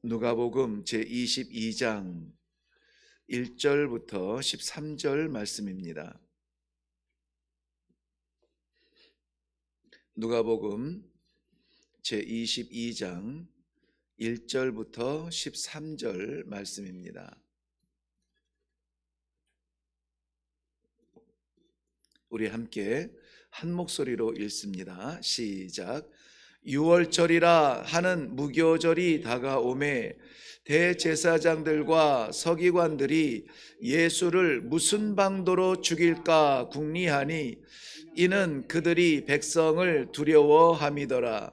누가복음 제22장 1절부터 13절 말씀입니다. 누가복음 제22장 1절부터 13절 말씀입니다. 우리 함께 한 목소리로 읽습니다. 시작. 유월절이라 하는 무교절이 다가오매 대제사장들과 서기관들이 예수를 무슨 방도로 죽일까 궁리하니 이는 그들이 백성을 두려워함이더라.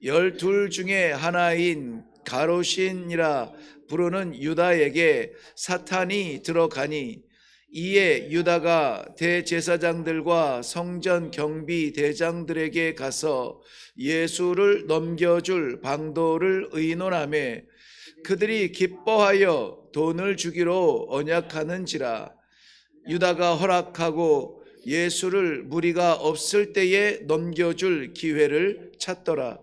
12 중에 하나인 가로신이라 부르는 유다에게 사탄이 들어가니 이에 유다가 대제사장들과 성전 경비 대장들에게 가서 예수를 넘겨줄 방도를 의논하며 그들이 기뻐하여 돈을 주기로 언약하는지라. 유다가 허락하고 예수를 무리가 없을 때에 넘겨줄 기회를 찾더라.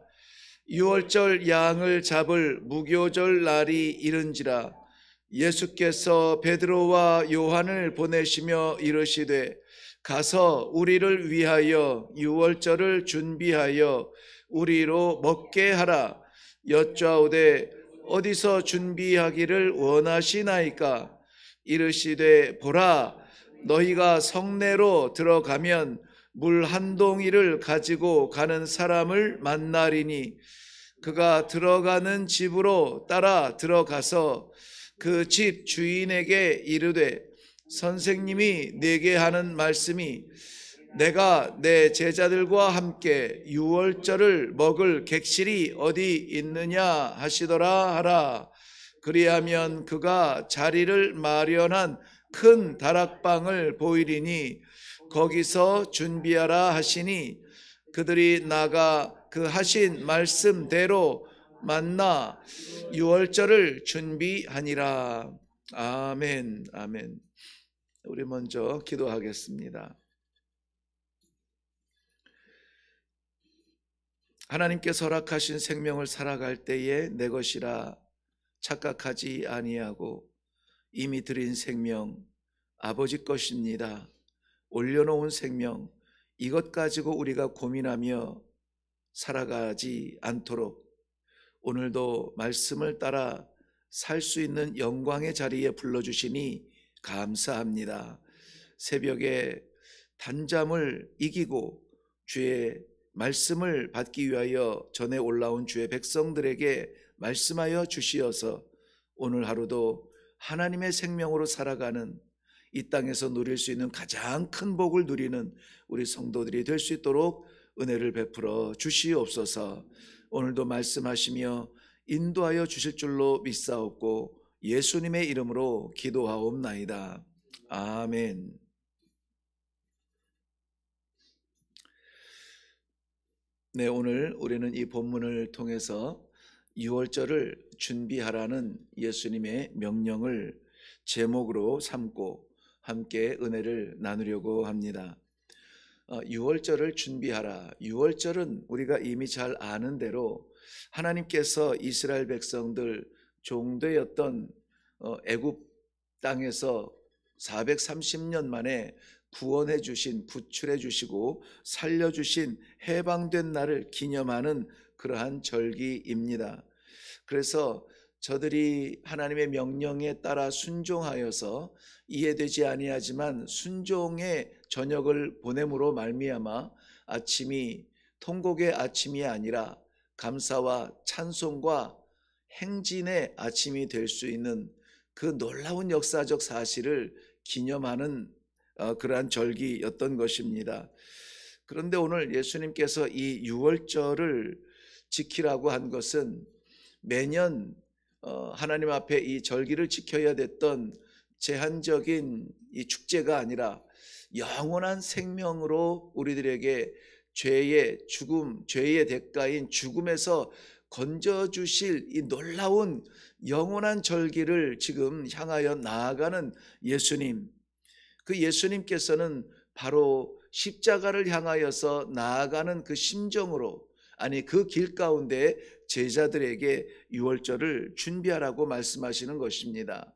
유월절 양을 잡을 무교절 날이 이른지라. 예수께서 베드로와 요한을 보내시며 이르시되 가서 우리를 위하여 유월절을 준비하여 우리로 먹게 하라. 여짜오되 어디서 준비하기를 원하시나이까? 이르시되 보라, 너희가 성내로 들어가면 물 한 동이를 가지고 가는 사람을 만나리니 그가 들어가는 집으로 따라 들어가서 그 집 주인에게 이르되 선생님이 내게 하는 말씀이 내가 내 제자들과 함께 유월절을 먹을 객실이 어디 있느냐 하시더라 하라. 그리하면 그가 자리를 마련한 큰 다락방을 보이리니 거기서 준비하라 하시니 그들이 나가 그 하신 말씀대로 만나 유월절을 준비하니라. 아멘. 아멘. 우리 먼저 기도하겠습니다. 하나님께서 허락하신 생명을 살아갈 때에 내 것이라 착각하지 아니하고 이미 드린 생명 아버지 것입니다. 올려놓은 생명 이것 가지고 우리가 고민하며 살아가지 않도록 오늘도 말씀을 따라 살 수 있는 영광의 자리에 불러주시니 감사합니다. 새벽에 단잠을 이기고 주의 말씀을 받기 위하여 전에 올라온 주의 백성들에게 말씀하여 주시어서 오늘 하루도 하나님의 생명으로 살아가는 이 땅에서 누릴 수 있는 가장 큰 복을 누리는 우리 성도들이 될 수 있도록 은혜를 베풀어 주시옵소서. 오늘도 말씀하시며 인도하여 주실 줄로 믿사옵고 예수님의 이름으로 기도하옵나이다. 아멘. 네, 오늘 우리는 이 본문을 통해서 유월절을 준비하라는 예수님의 명령을 제목으로 삼고 함께 은혜를 나누려고 합니다. 유월절을 준비하라. 유월절은 우리가 이미 잘 아는 대로 하나님께서 이스라엘 백성들 종되었던 애굽 땅에서 430년 만에 구원해 주신, 구출해 주시고 살려 주신 해방된 날을 기념하는 그러한 절기입니다. 그래서 저들이 하나님의 명령에 따라 순종하여서 이해되지 아니하지만 순종의 저녁을 보냄으로 말미암아 아침이 통곡의 아침이 아니라 감사와 찬송과 행진의 아침이 될 수 있는 그 놀라운 역사적 사실을 기념하는 그러한 절기였던 것입니다. 그런데 오늘 예수님께서 이 유월절을 지키라고 한 것은 매년 하나님 앞에 이 절기를 지켜야 됐던 제한적인 이 축제가 아니라 영원한 생명으로 우리들에게 죄의 죽음, 죄의 대가인 죽음에서 건져주실 이 놀라운 영원한 절기를 지금 향하여 나아가는 예수님, 그 예수님께서는 바로 십자가를 향하여서 나아가는 그 심정으로, 아니 그 길 가운데 제자들에게 유월절을 준비하라고 말씀하시는 것입니다.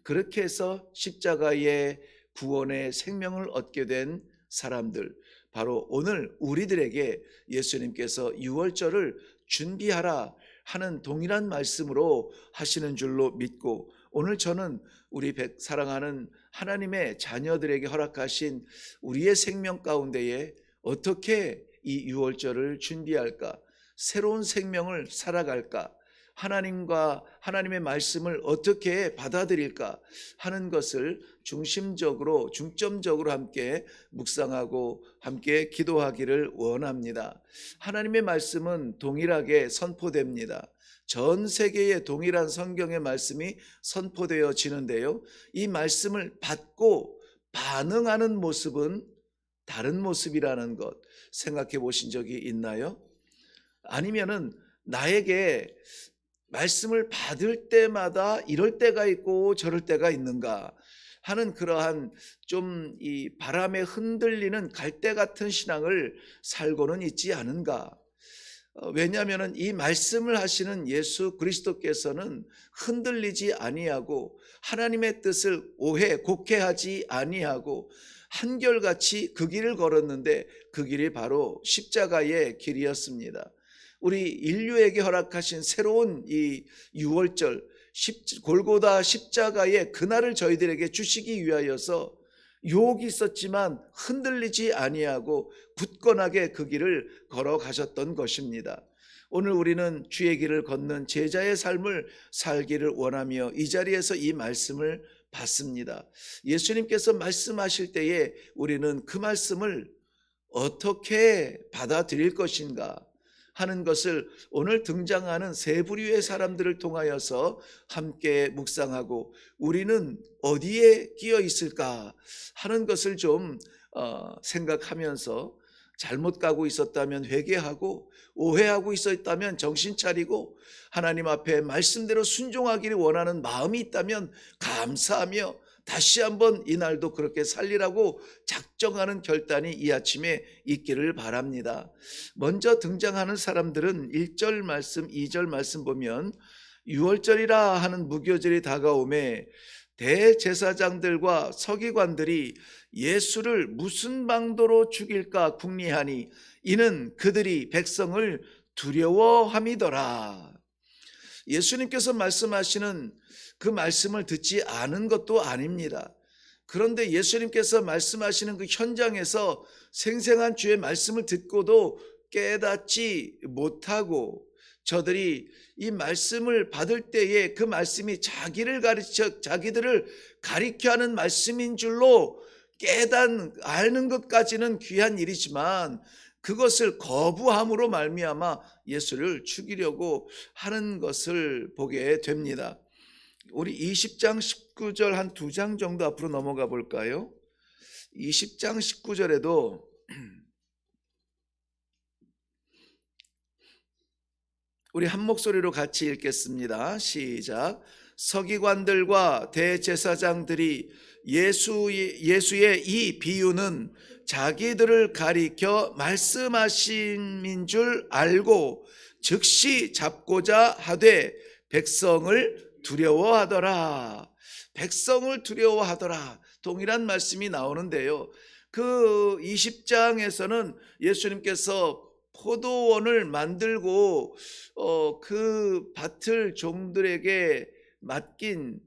그렇게 해서 십자가의 구원의 생명을 얻게 된 사람들, 바로 오늘 우리들에게 예수님께서 유월절을 준비하라 하는 동일한 말씀으로 하시는 줄로 믿고, 오늘 저는 우리 사랑하는 하나님의 자녀들에게 허락하신 우리의 생명 가운데에 어떻게 이 유월절을 준비할까, 새로운 생명을 살아갈까, 하나님과 하나님의 말씀을 어떻게 받아들일까 하는 것을 중심적으로 중점적으로 함께 묵상하고 함께 기도하기를 원합니다. 하나님의 말씀은 동일하게 선포됩니다. 전 세계에 동일한 성경의 말씀이 선포되어지는데요, 이 말씀을 받고 반응하는 모습은 다른 모습이라는 것 생각해 보신 적이 있나요? 아니면은 나에게 말씀을 받을 때마다 이럴 때가 있고 저럴 때가 있는가 하는 그러한 좀 이 바람에 흔들리는 갈대 같은 신앙을 살고는 있지 않은가? 왜냐하면 이 말씀을 하시는 예수 그리스도께서는 흔들리지 아니하고 하나님의 뜻을 곡해하지 아니하고 한결같이 그 길을 걸었는데 그 길이 바로 십자가의 길이었습니다. 우리 인류에게 허락하신 새로운 이 유월절, 골고다 십자가의 그날을 저희들에게 주시기 위하여서 유혹이 있었지만 흔들리지 아니하고 굳건하게 그 길을 걸어가셨던 것입니다. 오늘 우리는 주의 길을 걷는 제자의 삶을 살기를 원하며 이 자리에서 이 말씀을 받습니다. 예수님께서 말씀하실 때에 우리는 그 말씀을 어떻게 받아들일 것인가 하는 것을 오늘 등장하는 세 부류의 사람들을 통하여서 함께 묵상하고, 우리는 어디에 끼어 있을까 하는 것을 좀 생각하면서, 잘못 가고 있었다면 회개하고, 오해하고 있었다면 정신 차리고, 하나님 앞에 말씀대로 순종하기를 원하는 마음이 있다면 감사하며 다시 한번 이 날도 그렇게 살리라고 작정하는 결단이 이 아침에 있기를 바랍니다. 먼저 등장하는 사람들은 1절 말씀, 2절 말씀 보면 유월절이라 하는 무교절이 다가오매 대제사장들과 서기관들이 예수를 무슨 방도로 죽일까 궁리하니 이는 그들이 백성을 두려워함이더라. 예수님께서 말씀하시는 그 말씀을 듣지 않은 것도 아닙니다. 그런데 예수님께서 말씀하시는 그 현장에서 생생한 주의 말씀을 듣고도 깨닫지 못하고, 저들이 이 말씀을 받을 때에 그 말씀이 자기들을 가리켜 하는 말씀인 줄로 아는 것까지는 귀한 일이지만 그것을 거부함으로 말미암아 예수를 죽이려고 하는 것을 보게 됩니다. 우리 20장 19절 한 2장 정도 앞으로 넘어가 볼까요? 20장 19절에도 우리 한 목소리로 같이 읽겠습니다. 시작. 서기관들과 대제사장들이 예수의 이 비유는 자기들을 가리켜 말씀하심인 줄 알고 즉시 잡고자 하되 백성을 두려워하더라. 백성을 두려워하더라. 동일한 말씀이 나오는데요, 그 20장에서는 예수님께서 포도원을 만들고 그 밭을 종들에게 맡긴,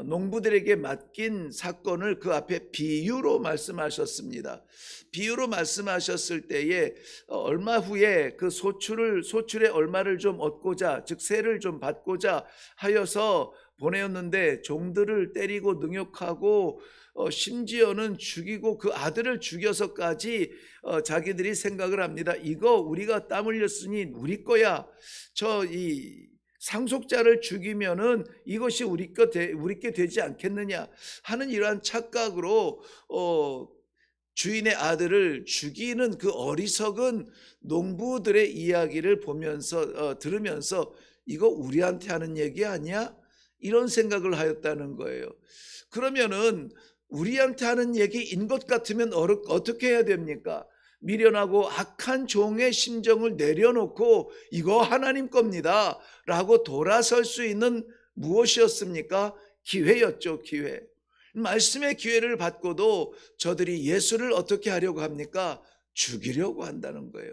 농부들에게 맡긴 사건을 그 앞에 비유로 말씀하셨습니다. 비유로 말씀하셨을 때에 얼마 후에 그 소출의 얼마를 좀 얻고자, 즉 세를 좀 받고자 하여서 보내었는데 종들을 때리고 능욕하고 심지어는 죽이고 그 아들을 죽여서까지 자기들이 생각을 합니다. 이거 우리가 땀 흘렸으니 우리 거야. 저 이 상속자를 죽이면은 이것이 우리께 되지 않겠느냐 하는 이러한 착각으로 주인의 아들을 죽이는 그 어리석은 농부들의 이야기를 들으면서 이거 우리한테 하는 얘기 아니야? 이런 생각을 하였다는 거예요. 그러면은 우리한테 하는 얘기인 것 같으면 어떻게 해야 됩니까? 미련하고 악한 종의 심정을 내려놓고 이거 하나님 겁니다 라고 돌아설 수 있는 무엇이었습니까? 기회였죠. 기회. 말씀의 기회를 받고도 저들이 예수를 어떻게 하려고 합니까? 죽이려고 한다는 거예요.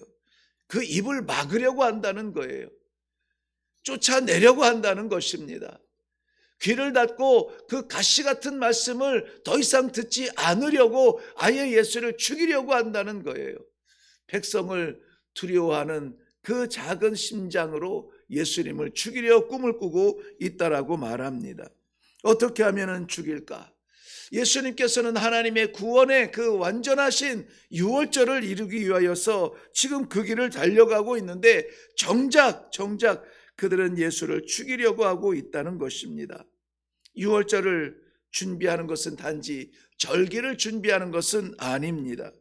그 입을 막으려고 한다는 거예요. 쫓아내려고 한다는 것입니다. 귀를 닫고 그 가시 같은 말씀을 더 이상 듣지 않으려고 아예 예수를 죽이려고 한다는 거예요. 백성을 두려워하는 그 작은 심장으로 예수님을 죽이려 꿈을 꾸고 있다라고 말합니다. 어떻게 하면 죽일까? 예수님께서는 하나님의 구원의 그 완전하신 유월절을 이루기 위하여서 지금 그 길을 달려가고 있는데 정작 그들은 예수를 죽이려고 하고 있다는 것입니다. 유월절을 준비하는 것은 단지 절기를 준비하는 것은 아닙니다.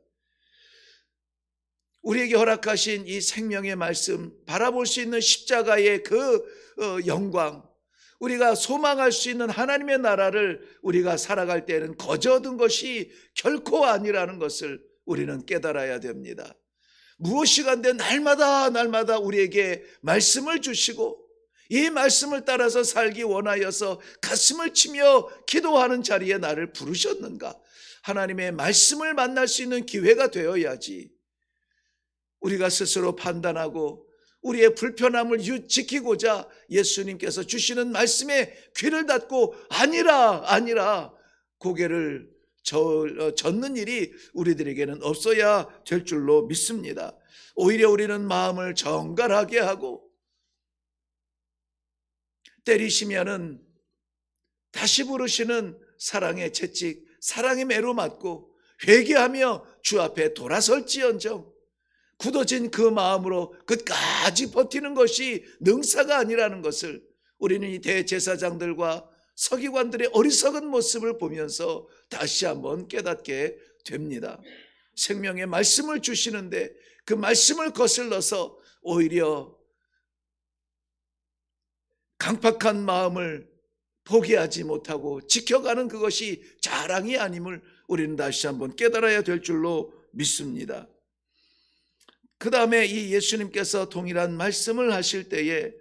우리에게 허락하신 이 생명의 말씀, 바라볼 수 있는 십자가의 그 영광, 우리가 소망할 수 있는 하나님의 나라를 우리가 살아갈 때에는 거저 얻은 것이 결코 아니라는 것을 우리는 깨달아야 됩니다. 무엇이간데 날마다 우리에게 말씀을 주시고 이 말씀을 따라서 살기 원하여서 가슴을 치며 기도하는 자리에 나를 부르셨는가? 하나님의 말씀을 만날 수 있는 기회가 되어야지 우리가 스스로 판단하고 우리의 불편함을 지키고자 예수님께서 주시는 말씀에 귀를 닫고 아니라 고개를 젓는 일이 우리들에게는 없어야 될 줄로 믿습니다. 오히려 우리는 마음을 정갈하게 하고 때리시면은 다시 부르시는 사랑의 채찍, 사랑의 매로 맞고 회개하며 주 앞에 돌아설지언정 굳어진 그 마음으로 끝까지 버티는 것이 능사가 아니라는 것을 우리는 이 대제사장들과 서기관들의 어리석은 모습을 보면서 다시 한번 깨닫게 됩니다. 생명의 말씀을 주시는데 그 말씀을 거슬러서 오히려 강팍한 마음을 포기하지 못하고 지켜가는 그것이 자랑이 아님을 우리는 다시 한번 깨달아야 될 줄로 믿습니다. 그 다음에 이 예수님께서 동일한 말씀을 하실 때에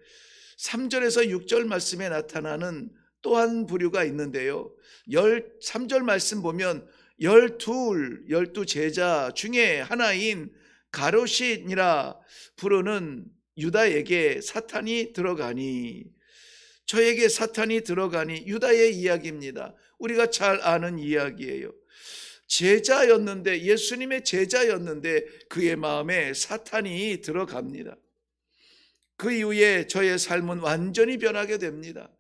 3절에서 6절 말씀에 나타나는 또 한 부류가 있는데요. 3절 말씀 보면 12 제자 중에 하나인 가롯이니라 부르는 유다에게 사탄이 들어가니, 저에게 사탄이 들어가니, 유다의 이야기입니다. 우리가 잘 아는 이야기예요. 제자였는데, 예수님의 제자였는데 그의 마음에 사탄이 들어갑니다. 그 이후에 저의 삶은 완전히 변하게 됩니다.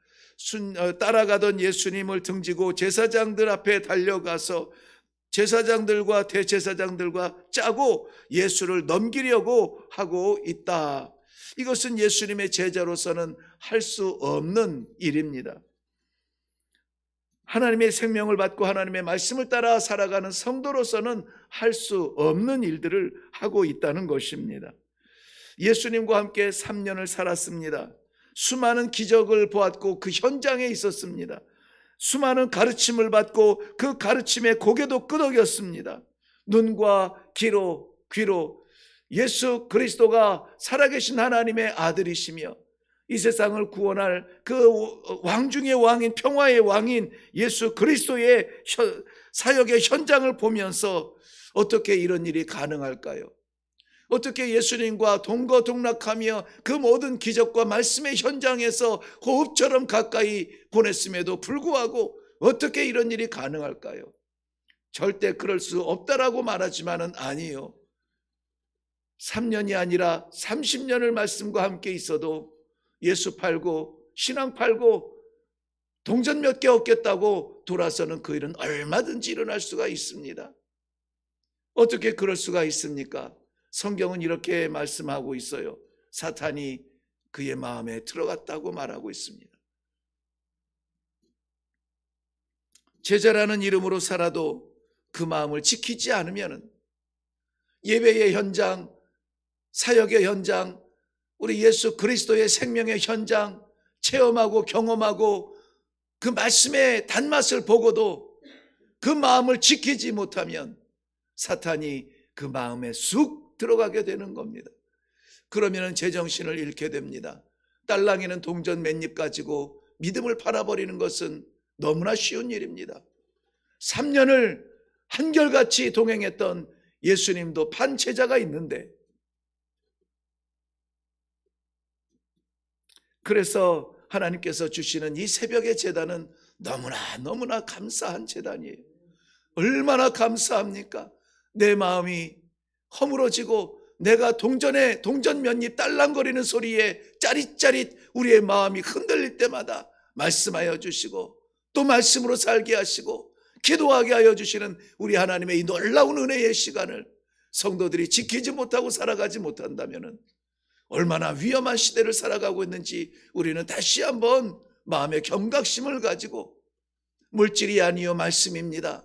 따라가던 예수님을 등지고 제사장들 앞에 달려가서 제사장들과 대제사장들과 짜고 예수를 넘기려고 하고 있다. 이것은 예수님의 제자로서는 할 수 없는 일입니다. 하나님의 생명을 받고 하나님의 말씀을 따라 살아가는 성도로서는 할 수 없는 일들을 하고 있다는 것입니다. 예수님과 함께 3년을 살았습니다. 수많은 기적을 보았고 그 현장에 있었습니다. 수많은 가르침을 받고 그 가르침에 고개도 끄덕였습니다. 눈과 귀로 예수 그리스도가 살아계신 하나님의 아들이시며 이 세상을 구원할 그 왕 중의 왕인, 평화의 왕인 예수 그리스도의 사역의 현장을 보면서 어떻게 이런 일이 가능할까요? 어떻게 예수님과 동거동락하며 그 모든 기적과 말씀의 현장에서 호흡처럼 가까이 보냈음에도 불구하고 어떻게 이런 일이 가능할까요? 절대 그럴 수 없다라고 말하지만은 아니요. 3년이 아니라 30년을 말씀과 함께 있어도 예수 팔고 신앙 팔고 동전 몇 개 얻겠다고 돌아서는 그 일은 얼마든지 일어날 수가 있습니다. 어떻게 그럴 수가 있습니까? 성경은 이렇게 말씀하고 있어요. 사탄이 그의 마음에 들어갔다고 말하고 있습니다. 제자라는 이름으로 살아도 그 마음을 지키지 않으면 예배의 현장, 사역의 현장, 우리 예수 그리스도의 생명의 현장 체험하고 경험하고 그 말씀의 단맛을 보고도 그 마음을 지키지 못하면 사탄이 그 마음에 쑥 들어가게 되는 겁니다. 그러면 제정신을 잃게 됩니다. 딸랑이는 동전 몇 입 가지고 믿음을 팔아버리는 것은 너무나 쉬운 일입니다. 3년을 한결같이 동행했던 예수님도 판체자가 있는데, 그래서 하나님께서 주시는 이 새벽의 제단은 너무나 감사한 제단이에요. 얼마나 감사합니까? 내 마음이 허물어지고 내가 동전 몇 입 딸랑거리는 소리에 짜릿짜릿 우리의 마음이 흔들릴 때마다 말씀하여 주시고 또 말씀으로 살게 하시고 기도하게 하여 주시는 우리 하나님의 이 놀라운 은혜의 시간을 성도들이 지키지 못하고 살아가지 못한다면 얼마나 위험한 시대를 살아가고 있는지 우리는 다시 한번 마음의 경각심을 가지고, 물질이 아니요 말씀입니다.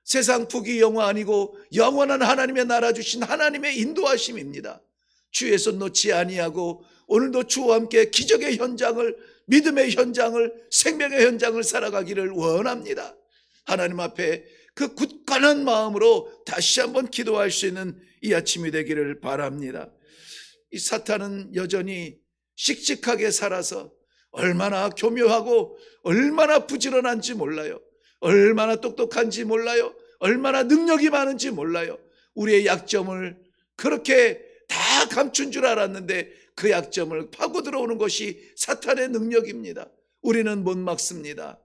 세상 부귀 영화 아니고 영원한 하나님의 나라 주신 하나님의 인도하심입니다. 주의 손 놓지 아니하고 오늘도 주와 함께 기적의 현장을, 믿음의 현장을, 생명의 현장을 살아가기를 원합니다. 하나님 앞에 그 굳건한 마음으로 다시 한번 기도할 수 있는 이 아침이 되기를 바랍니다. 이 사탄은 여전히 씩씩하게 살아서 얼마나 교묘하고 얼마나 부지런한지 몰라요. 얼마나 똑똑한지 몰라요. 얼마나 능력이 많은지 몰라요. 우리의 약점을 그렇게 다 감춘 줄 알았는데 그 약점을 파고 들어오는 것이 사탄의 능력입니다. 우리는 못 막습니다.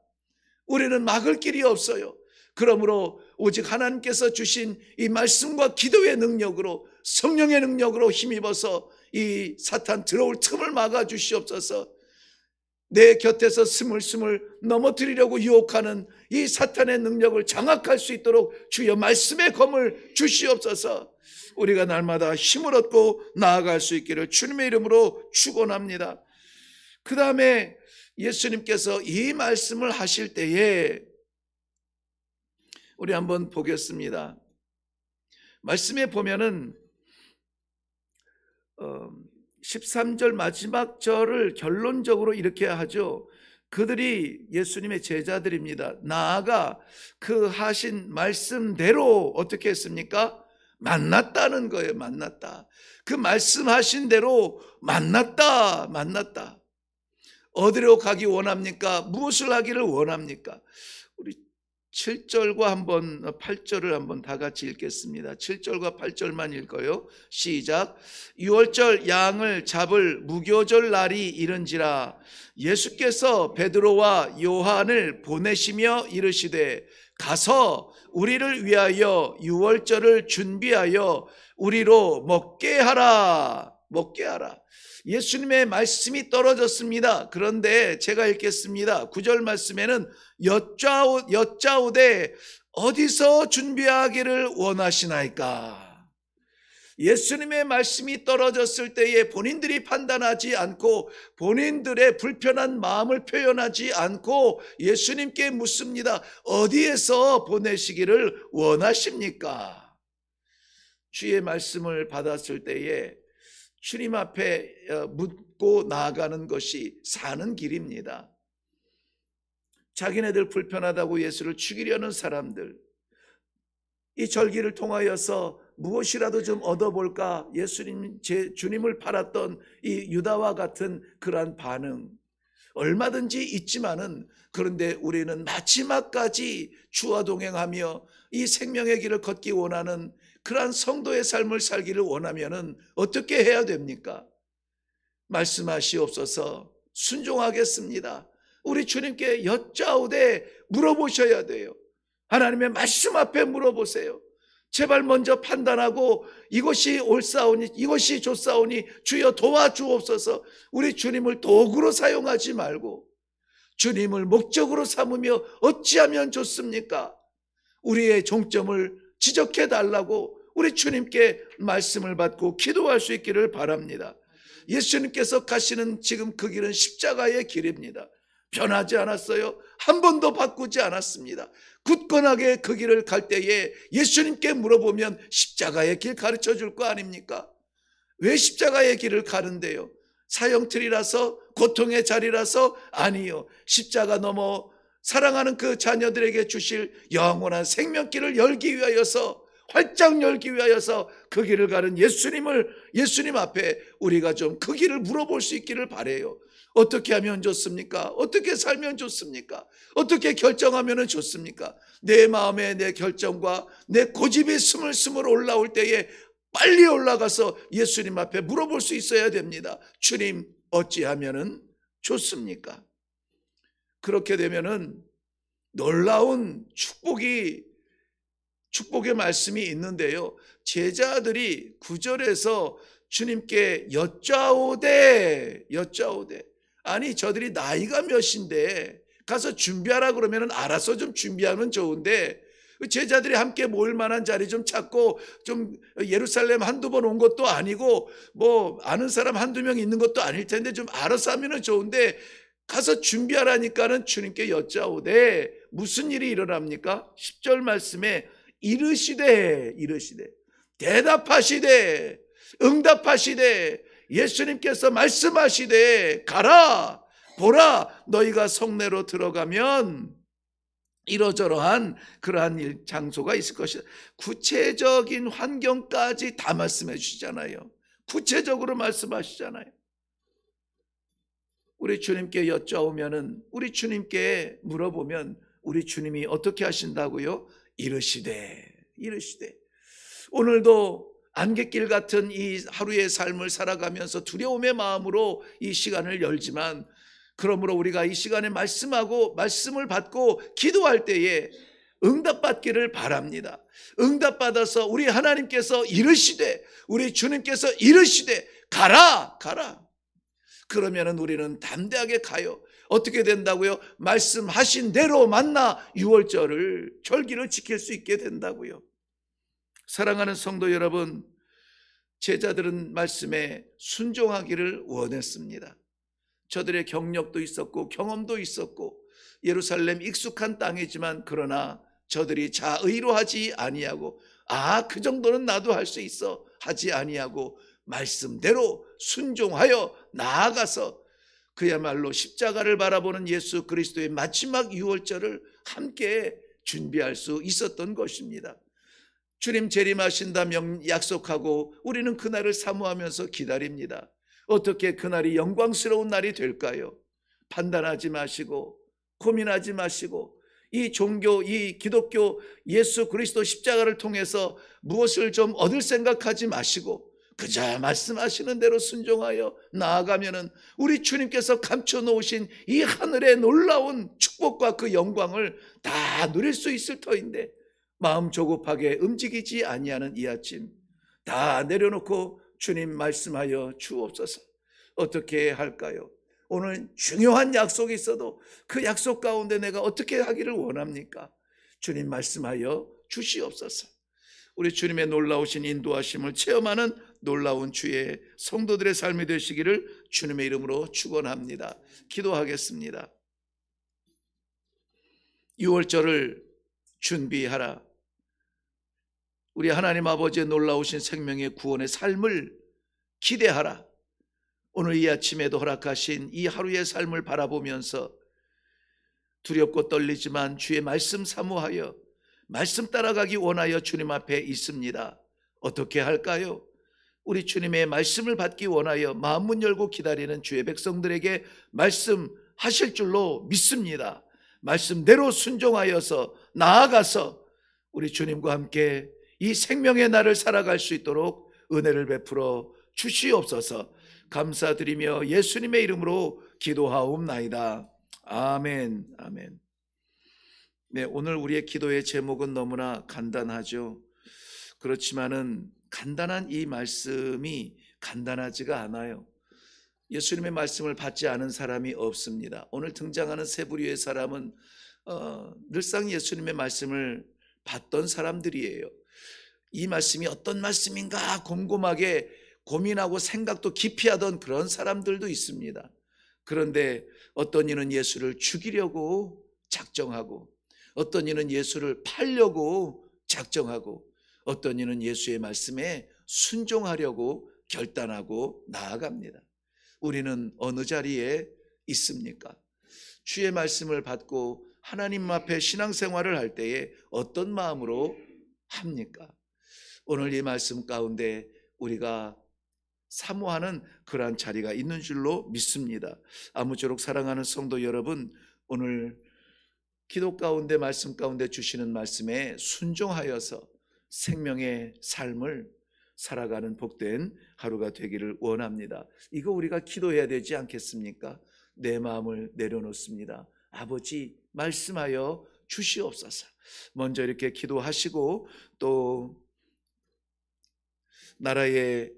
우리는 막을 길이 없어요. 그러므로 오직 하나님께서 주신 이 말씀과 기도의 능력으로, 성령의 능력으로 힘입어서 이 사탄 들어올 틈을 막아 주시옵소서. 내 곁에서 스물스물 넘어뜨리려고 유혹하는 이 사탄의 능력을 장악할 수 있도록 주여 말씀의 검을 주시옵소서. 우리가 날마다 힘을 얻고 나아갈 수 있기를 주님의 이름으로 축원합니다. 그 다음에 예수님께서 이 말씀을 하실 때에 우리 한번 보겠습니다. 말씀에 보면은 13절 마지막 절을 결론적으로 이렇게 하죠. 그들이 예수님의 제자들입니다. 나아가 그 하신 말씀대로 어떻게 했습니까? 만났다는 거예요. 만났다. 그 말씀하신 대로 만났다. 어디로 가기 원합니까? 무엇을 하기를 원합니까? 우리 7절과 한번 8절을 한번 다 같이 읽겠습니다. 7절과 8절만 읽어요. 시작. 6월절 양을 잡을 무교절 날이 이른지라 예수께서 베드로와 요한을 보내시며 이르시되 가서 우리를 위하여 6월절을 준비하여 우리로 먹게 하라. 예수님의 말씀이 떨어졌습니다. 그런데 제가 읽겠습니다. 9절 말씀에는 여짜오되 어디서 준비하기를 원하시나이까? 예수님의 말씀이 떨어졌을 때에 본인들이 판단하지 않고 본인들의 불편한 마음을 표현하지 않고 예수님께 묻습니다. 어디에서 보내시기를 원하십니까? 주의 말씀을 받았을 때에 주님 앞에 묻고 나아가는 것이 사는 길입니다. 자기네들 불편하다고 예수를 죽이려는 사람들, 이 절기를 통하여서 무엇이라도 좀 얻어볼까 주님을 팔았던 이 유다와 같은 그러한 반응 얼마든지 있지만은, 그런데 우리는 마지막까지 주와 동행하며 이 생명의 길을 걷기 원하는 그러한 성도의 삶을 살기를 원하면은 어떻게 해야 됩니까? 말씀하시옵소서. 순종하겠습니다. 우리 주님께 여짜오되 물어보셔야 돼요. 하나님의 말씀 앞에 물어보세요. 제발 먼저 판단하고 이것이 옳사오니 이것이 좋사오니 주여 도와주옵소서. 우리 주님을 도구로 사용하지 말고 주님을 목적으로 삼으며 어찌하면 좋습니까? 우리의 종점을 지적해 달라고 우리 주님께 말씀을 받고 기도할 수 있기를 바랍니다. 예수님께서 가시는 지금 그 길은 십자가의 길입니다. 변하지 않았어요. 한 번도 바꾸지 않았습니다. 굳건하게 그 길을 갈 때에 예수님께 물어보면 십자가의 길 가르쳐 줄 거 아닙니까? 왜 십자가의 길을 가는데요? 사형틀이라서, 고통의 자리라서? 아니요. 십자가 넘어 사랑하는 그 자녀들에게 주실 영원한 생명길을 열기 위하여서 활짝 열기 위하여서 그 길을 가는 예수님 앞에 우리가 좀 그 길을 물어볼 수 있기를 바라요. 어떻게 하면 좋습니까? 어떻게 살면 좋습니까? 어떻게 결정하면 좋습니까? 내 마음에 내 결정과 내 고집이 스물스물 올라올 때에 빨리 올라가서 예수님 앞에 물어볼 수 있어야 됩니다. 주님, 어찌하면 좋습니까? 그렇게 되면은 놀라운 축복의 말씀이 있는데요. 제자들이 9절에서 주님께 여짜오되 아니 저들이 나이가 몇인데 가서 준비하라 그러면 알아서 좀 준비하면 좋은데 제자들이 함께 모일 만한 자리 좀 찾고 좀 예루살렘 한두 번 온 것도 아니고 뭐 아는 사람 한두 명 있는 것도 아닐 텐데 좀 알아서 하면 좋은데 가서 준비하라니까는 주님께 여짜오되 무슨 일이 일어납니까? 10절 말씀에 이르시되 대답하시되 응답하시되 예수님께서 말씀하시되 가라 보라 너희가 성내로 들어가면 이러저러한 그러한 장소가 있을 것이다. 구체적인 환경까지 다 말씀해 주시잖아요. 구체적으로 말씀하시잖아요. 우리 주님께 여짜오면은 우리 주님께 물어보면 우리 주님이 어떻게 하신다고요? 이르시되 오늘도 안갯길 같은 이 하루의 삶을 살아가면서 두려움의 마음으로 이 시간을 열지만 그러므로 우리가 이 시간에 말씀을 받고 기도할 때에 응답받기를 바랍니다. 응답받아서 우리 하나님께서 이르시되 우리 주님께서 이르시되 가라 그러면은 우리는 담대하게 가요. 어떻게 된다고요? 말씀하신 대로 만나 6월절을 절기를 지킬 수 있게 된다고요. 사랑하는 성도 여러분, 제자들은 말씀에 순종하기를 원했습니다. 저들의 경력도 있었고 경험도 있었고 예루살렘 익숙한 땅이지만 그러나 저들이 자의로 하지 아니하고 그 정도는 나도 할 수 있어 하지 아니하고 말씀대로 순종하여 나아가서 그야말로 십자가를 바라보는 예수 그리스도의 마지막 6월절을 함께 준비할 수 있었던 것입니다. 주님 재림하신다 약속하고 우리는 그날을 사모하면서 기다립니다. 어떻게 그날이 영광스러운 날이 될까요? 판단하지 마시고 고민하지 마시고 이 종교, 이 기독교 예수 그리스도 십자가를 통해서 무엇을 좀 얻을 생각하지 마시고 그저 말씀하시는 대로 순종하여 나아가면은 우리 주님께서 감춰 놓으신 이 하늘의 놀라운 축복과 그 영광을 다 누릴 수 있을 터인데 마음 조급하게 움직이지 아니하는 이 아침 다 내려놓고 주님 말씀하여 주옵소서. 어떻게 할까요? 오늘 중요한 약속이 있어도 그 약속 가운데 내가 어떻게 하기를 원합니까? 주님 말씀하여 주시옵소서. 우리 주님의 놀라우신 인도하심을 체험하는 놀라운 주의 성도들의 삶이 되시기를 주님의 이름으로 축원합니다. 기도하겠습니다. 6월절을 준비하라. 우리 하나님 아버지의 놀라우신 생명의 구원의 삶을 기대하라. 오늘 이 아침에도 허락하신 이 하루의 삶을 바라보면서 두렵고 떨리지만 주의 말씀 사모하여 말씀 따라가기 원하여 주님 앞에 있습니다. 어떻게 할까요? 우리 주님의 말씀을 받기 원하여 마음문 열고 기다리는 주의 백성들에게 말씀하실 줄로 믿습니다. 말씀대로 순종하여서 나아가서 우리 주님과 함께 이 생명의 날을 살아갈 수 있도록 은혜를 베풀어 주시옵소서. 감사드리며 예수님의 이름으로 기도하옵나이다. 아멘. 아멘. 네, 오늘 우리의 기도의 제목은 너무나 간단하죠. 그렇지만은 간단한 이 말씀이 간단하지가 않아요. 예수님의 말씀을 받지 않은 사람이 없습니다. 오늘 등장하는 세 부류의 사람은 늘상 예수님의 말씀을 받던 사람들이에요. 이 말씀이 어떤 말씀인가 곰곰하게 고민하고 생각도 깊이 하던 그런 사람들도 있습니다. 그런데 어떤 이는 예수를 죽이려고 작정하고 어떤 이는 예수를 팔려고 작정하고 어떤 이는 예수의 말씀에 순종하려고 결단하고 나아갑니다. 우리는 어느 자리에 있습니까? 주의 말씀을 받고 하나님 앞에 신앙생활을 할 때에 어떤 마음으로 합니까? 오늘 이 말씀 가운데 우리가 사모하는 그러한 자리가 있는 줄로 믿습니다. 아무쪼록 사랑하는 성도 여러분, 오늘 기도 가운데 말씀 가운데 주시는 말씀에 순종하여서 생명의 삶을 살아가는 복된 하루가 되기를 원합니다. 이거 우리가 기도해야 되지 않겠습니까? 내 마음을 내려놓습니다. 아버지 말씀하여 주시옵소서. 먼저 이렇게 기도하시고 또 나라에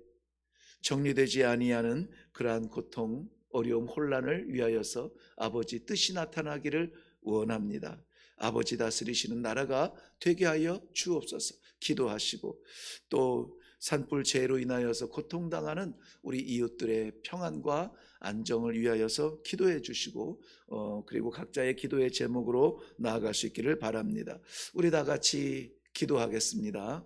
정리되지 아니하는 그러한 고통, 어려움, 혼란을 위하여서 아버지 뜻이 나타나기를 원합니다. 아버지 다스리시는 나라가 되게 하여 주옵소서. 기도하시고 또 산불 재해로 인하여서 고통당하는 우리 이웃들의 평안과 안정을 위하여서 기도해 주시고 그리고 각자의 기도의 제목으로 나아갈 수 있기를 바랍니다. 우리 다 같이 기도하겠습니다.